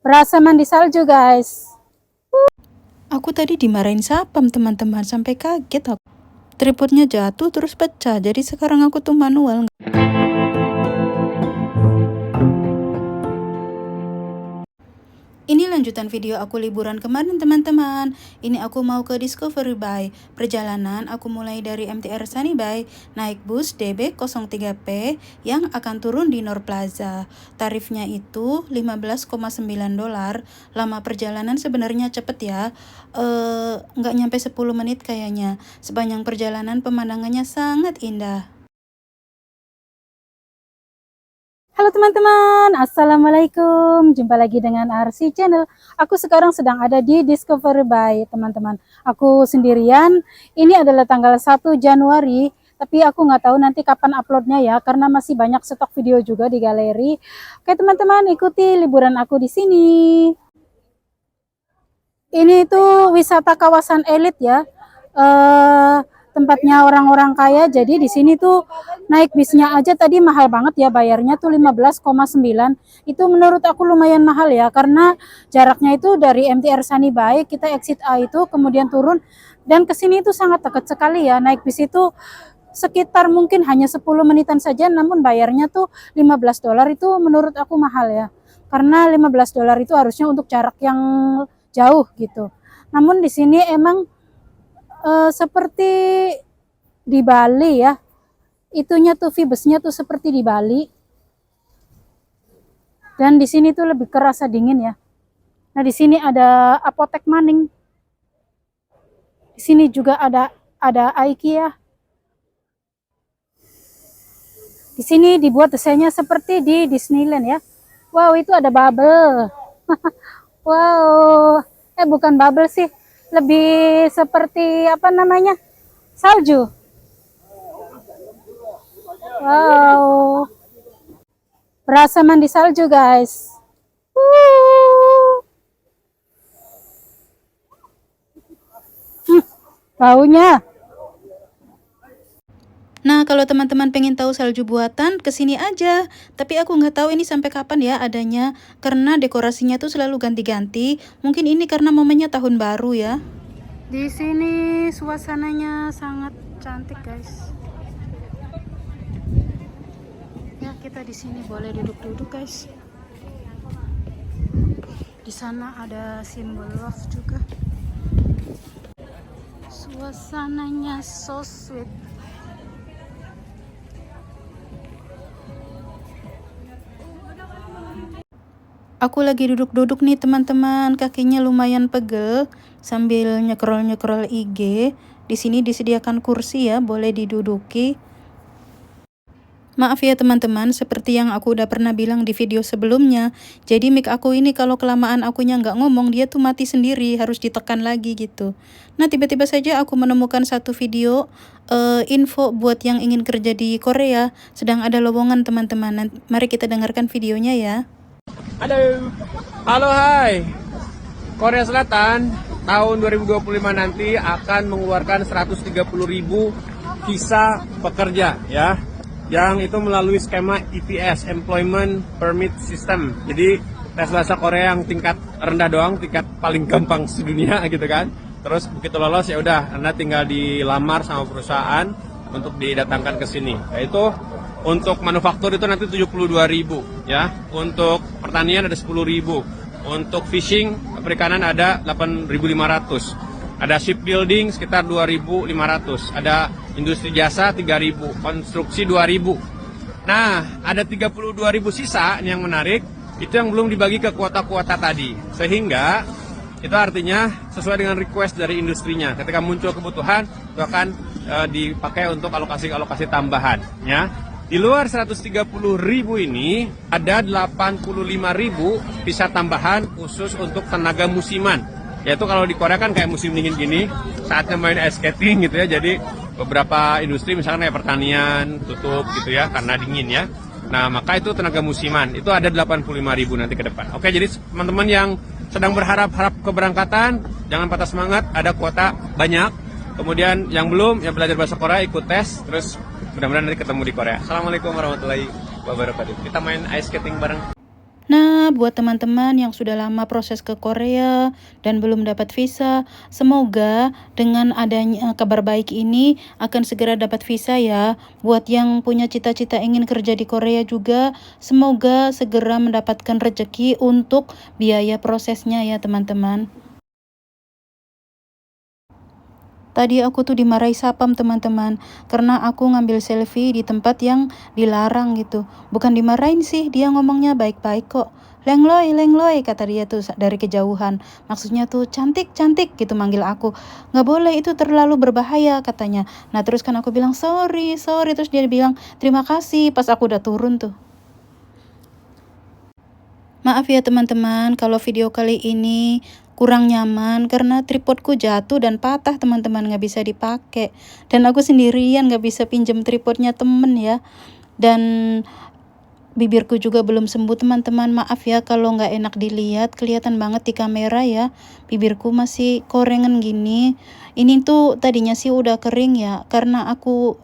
Berasa mandi salju, guys. Aku tadi dimarahin sapam teman-teman sampai kaget aku. Tripodnya jatuh terus pecah. Jadi sekarang aku tuh manual. Ini lanjutan video aku liburan kemarin teman-teman. Ini aku mau ke Discovery Bay. Perjalanan aku mulai dari MTR Sunny Bay, naik bus DB03P yang akan turun di Nor Plaza. Tarifnya itu $15,9. Lama perjalanan sebenarnya cepet ya. Nggak nyampe 10 menit kayaknya. Sepanjang perjalanan pemandangannya sangat indah. Halo teman-teman, Assalamualaikum. Jumpa lagi dengan RC Channel. Aku sekarang sedang ada di Discovery Bay, teman-teman. Aku sendirian. Ini adalah tanggal 1 Januari. Tapi aku nggak tahu nanti kapan uploadnya ya, karena masih banyak stok video juga di galeri. Oke teman-teman, ikuti liburan aku di sini. Ini tuh wisata kawasan elit ya. Tempatnya orang-orang kaya. Jadi di sini tuh naik bisnya aja tadi mahal banget ya, bayarnya tuh 15,9. Itu menurut aku lumayan mahal ya, karena jaraknya itu dari MTR Sunny Bay, kita exit A itu kemudian turun dan ke sini itu sangat dekat sekali ya. Naik bis itu sekitar mungkin hanya 10 menitan saja, namun bayarnya tuh $15. Itu menurut aku mahal ya. Karena $15 itu harusnya untuk jarak yang jauh gitu. Namun di sini emang seperti di Bali ya, itunya tuh vibesnya tuh seperti di Bali, dan di sini tuh lebih kerasa dingin ya. Nah di sini ada apotek maning, di sini juga ada IKEA. Di sini dibuat desainnya seperti di Disneyland ya. Wow, itu ada bubble. Wow, bukan bubble sih, lebih seperti apa namanya, salju. Wow, berasa mandi salju guys. Baunya. Nah, kalau teman-teman pengen tahu salju buatan, kesini aja. Tapi aku nggak tahu ini sampai kapan ya adanya, karena dekorasinya tuh selalu ganti-ganti. Mungkin ini karena momennya tahun baru ya. Di sini suasananya sangat cantik guys. Ya, kita di sini boleh duduk-duduk guys. Di sana ada simbol love juga. Suasananya so sweet. Aku lagi duduk-duduk nih teman-teman, kakinya lumayan pegel sambil nyekrol-nyekrol IG. Di sini disediakan kursi ya, boleh diduduki. Maaf ya teman-teman, seperti yang aku udah pernah bilang di video sebelumnya. Jadi mic aku ini kalau kelamaan akunya nggak ngomong, dia tuh mati sendiri, harus ditekan lagi gitu. Nah tiba-tiba saja aku menemukan satu video info buat yang ingin kerja di Korea. Sedang ada lowongan teman-teman. Mari kita dengarkan videonya ya. Halo. Halo, hai. Korea Selatan tahun 2025 nanti akan mengeluarkan 130.000 visa pekerja ya. Yang itu melalui skema EPS, Employment Permit System. Jadi tes bahasa Korea yang tingkat rendah doang, tingkat paling gampang sedunia gitu kan. Terus begitu lolos ya udah Anda tinggal dilamar sama perusahaan untuk didatangkan ke sini. Yaitu untuk manufaktur itu nanti 72.000 ya. Untuk pertanian ada 10.000. Untuk fishing perikanan ada 8.500. Ada shipbuilding sekitar 2.500. Ada industri jasa 3.000. Konstruksi 2.000. Nah, ada 32.000 sisa yang menarik. Itu yang belum dibagi ke kuota-kuota tadi. Sehingga itu artinya sesuai dengan request dari industrinya. Ketika muncul kebutuhan, itu akan dipakai untuk alokasi-alokasi tambahan ya. Di luar 130.000 ini ada 85.000 visa tambahan khusus untuk tenaga musiman. Yaitu kalau di Korea kan kayak musim dingin gini, saatnya main ice skating gitu ya. Jadi beberapa industri misalnya kayak pertanian tutup gitu ya karena dingin ya. Nah maka itu tenaga musiman, itu ada 85.000 nanti ke depan. Oke, jadi teman-teman yang sedang berharap-harap keberangkatan, jangan patah semangat, ada kuota banyak. Kemudian yang belum, yang belajar bahasa Korea ikut tes, terus mudah-mudahan nanti ketemu di Korea. Assalamualaikum warahmatullahi wabarakatuh. Kita main ice skating bareng. Nah, buat teman-teman yang sudah lama proses ke Korea dan belum dapat visa, semoga dengan adanya kabar baik ini akan segera dapat visa ya. Buat yang punya cita-cita ingin kerja di Korea juga, semoga segera mendapatkan rezeki untuk biaya prosesnya ya teman-teman. Tadi aku tuh dimarahi sapam teman-teman, karena aku ngambil selfie di tempat yang dilarang gitu. Bukan dimarahin sih, dia ngomongnya baik-baik kok. Lengloy, kata dia tuh dari kejauhan. Maksudnya tuh cantik gitu manggil aku. Nggak boleh, itu terlalu berbahaya katanya. Nah terus kan aku bilang sorry. Terus dia bilang terima kasih pas aku udah turun tuh. Maaf ya teman-teman kalau video kali ini kurang nyaman karena tripodku jatuh dan patah teman-teman, nggak bisa dipakai. Dan aku sendirian nggak bisa pinjam tripodnya temen ya. Dan bibirku juga belum sembuh teman-teman, maaf ya kalau nggak enak dilihat, kelihatan banget di kamera ya. Bibirku masih korengan gini. Ini tuh tadinya sih udah kering ya, karena aku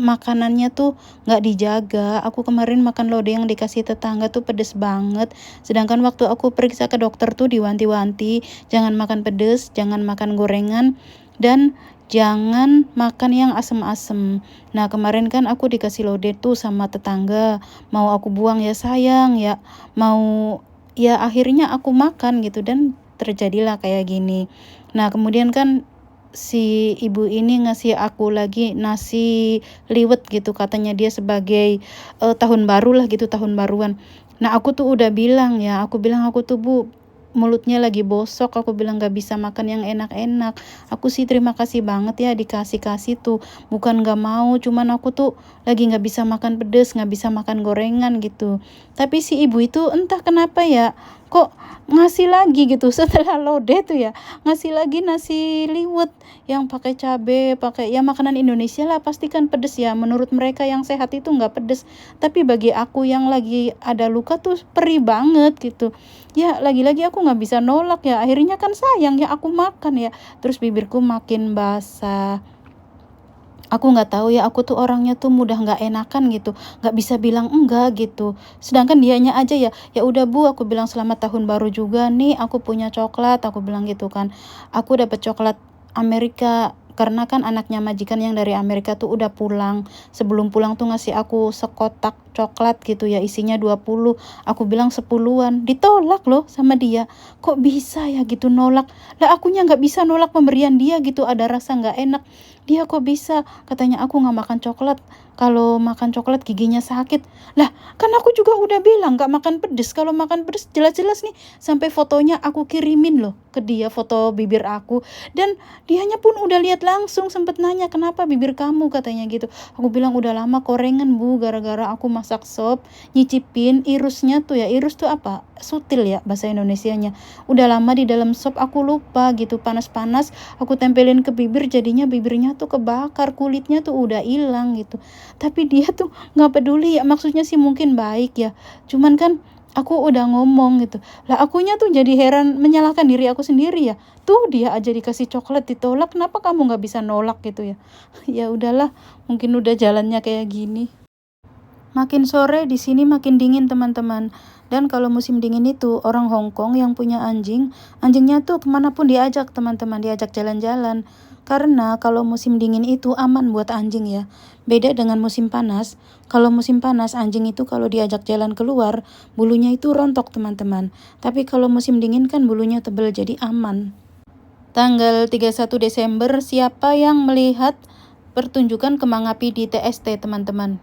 makanannya tuh nggak dijaga. Aku kemarin makan lodeh yang dikasih tetangga tuh pedes banget, sedangkan waktu aku periksa ke dokter tuh diwanti-wanti jangan makan pedes, jangan makan gorengan, dan jangan makan yang asem-asem. Nah kemarin kan aku dikasih lodeh tuh sama tetangga, mau aku buang ya sayang ya, mau ya akhirnya aku makan gitu dan terjadilah kayak gini. Nah kemudian kan si ibu ini ngasih aku lagi nasi liwet gitu, katanya dia sebagai tahun baru lah gitu, tahun baruan. Nah aku tuh udah bilang ya, aku bilang aku tuh bu mulutnya lagi bosok, aku bilang gak bisa makan yang enak-enak. Aku sih terima kasih banget ya dikasih-kasih tuh, bukan gak mau, cuman aku tuh lagi gak bisa makan pedes, gak bisa makan gorengan gitu. Tapi si ibu itu entah kenapa ya kok ngasih lagi gitu setelah lodeh tuh ya, ngasih lagi nasi liwet yang pakai cabe, pakai ya makanan Indonesia lah, pastikan pedes ya. Menurut mereka yang sehat itu nggak pedes, tapi bagi aku yang lagi ada luka tuh perih banget gitu. Ya lagi-lagi aku nggak bisa nolak ya, akhirnya kan sayang ya aku makan ya, terus bibirku makin basah. Aku nggak tahu ya, aku tuh orangnya tuh mudah nggak enakan gitu, nggak bisa bilang enggak gitu. Sedangkan dianya aja ya, ya udah bu, aku bilang selamat tahun baru juga nih, aku punya coklat, aku bilang gitu kan. Aku dapat coklat Amerika karena kan anaknya majikan yang dari Amerika tuh udah pulang. Sebelum pulang tuh ngasih aku sekotak coklat gitu ya, isinya 20. Aku bilang 10-an. Ditolak loh sama dia. Kok bisa ya gitu nolak? Lah akunya nggak bisa nolak pemberian dia gitu, ada rasa nggak enak. Dia kok bisa? Katanya aku nggak makan coklat. Kalau makan coklat giginya sakit. Lah kan aku juga udah bilang nggak makan pedes. Kalau makan pedes jelas-jelas nih, sampai fotonya aku kirimin loh ke dia, foto bibir aku. Dan dianya pun udah lihat langsung, sempet nanya kenapa bibir kamu katanya gitu. Aku bilang udah lama korengan bu, gara-gara aku masak sop, nyicipin irusnya tuh ya. Irus tuh apa? Sutil ya bahasa Indonesianya. Udah lama di dalam sop, aku lupa gitu, panas-panas aku tempelin ke bibir, jadinya bibirnya tuh kebakar, kulitnya tuh udah hilang gitu. Tapi dia tuh nggak peduli ya, maksudnya sih mungkin baik ya, cuman kan aku udah ngomong gitu. Lah akunya tuh jadi heran, menyalahkan diri aku sendiri ya. Tuh dia aja dikasih coklat ditolak, kenapa kamu nggak bisa nolak gitu ya. Ya udahlah, mungkin udah jalannya kayak gini. Makin sore di sini makin dingin teman-teman. Dan kalau musim dingin itu orang Hong Kong yang punya anjing, anjingnya tuh kemanapun diajak teman-teman, diajak jalan-jalan. Karena kalau musim dingin itu aman buat anjing ya. Beda dengan musim panas. Kalau musim panas anjing itu kalau diajak jalan keluar, bulunya itu rontok teman-teman. Tapi kalau musim dingin kan bulunya tebal jadi aman. Tanggal 31 Desember, siapa yang melihat pertunjukan kembang api di TST teman-teman?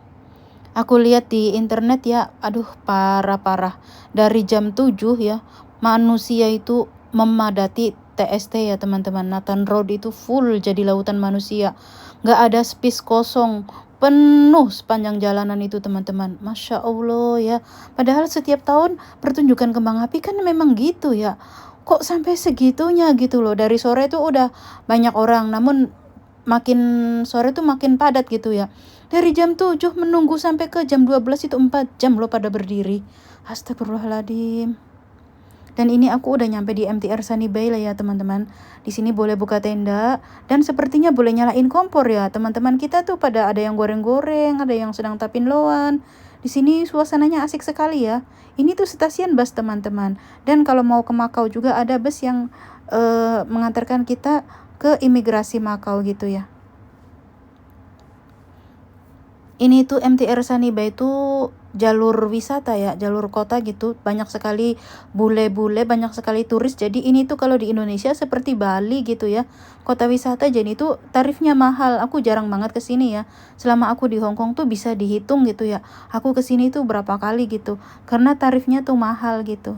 Aku lihat di internet ya, aduh parah. Dari jam 7 ya, manusia itu memadati TST ya teman-teman. Nathan Road itu full jadi lautan manusia. Nggak ada space kosong, penuh sepanjang jalanan itu teman-teman. Masya Allah ya. Padahal setiap tahun pertunjukan kembang api kan memang gitu ya. Kok sampai segitunya gitu loh. Dari sore tuh udah banyak orang, namun makin sore tuh makin padat gitu ya. Dari jam 7 menunggu sampai ke jam 12 itu 4 jam loh pada berdiri. Astagfirullahaladzim. Dan ini aku udah nyampe di MTR Sunny Bay lah ya teman-teman. Di sini boleh buka tenda dan sepertinya boleh nyalain kompor ya. Teman-teman kita tuh pada ada yang goreng-goreng, ada yang sedang tapin loan. Di Di sini suasananya asik sekali ya. Ini tuh stasiun bus teman-teman. Dan kalau mau ke Makau juga ada bus yang mengantarkan kita ke imigrasi Makau gitu ya. Ini tuh MTR Saniba itu jalur wisata ya, jalur kota gitu. Banyak sekali bule-bule, banyak sekali turis. Jadi ini tuh kalau di Indonesia seperti Bali gitu ya. Kota wisata, jadi itu tarifnya mahal. Aku jarang banget ke sini ya. Selama aku di Hong Kong tuh bisa dihitung gitu ya. Aku ke sini tuh berapa kali gitu. Karena tarifnya tuh mahal gitu.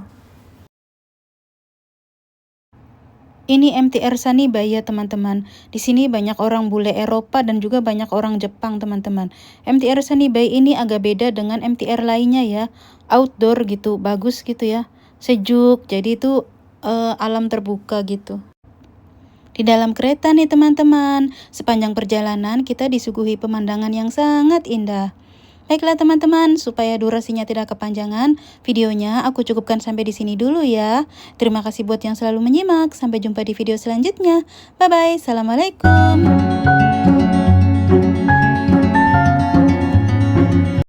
Ini MTR Saniba ya teman-teman. Di sini banyak orang bule Eropa dan juga banyak orang Jepang teman-teman. MTR Saniba ini agak beda dengan MTR lainnya ya. Outdoor gitu, bagus gitu ya. Sejuk, jadi itu alam terbuka gitu. Di dalam kereta nih teman-teman, sepanjang perjalanan kita disuguhi pemandangan yang sangat indah. Baiklah teman-teman, supaya durasinya tidak kepanjangan, videonya aku cukupkan sampai di sini dulu ya. Terima kasih buat yang selalu menyimak. Sampai jumpa di video selanjutnya. Bye-bye. Assalamualaikum.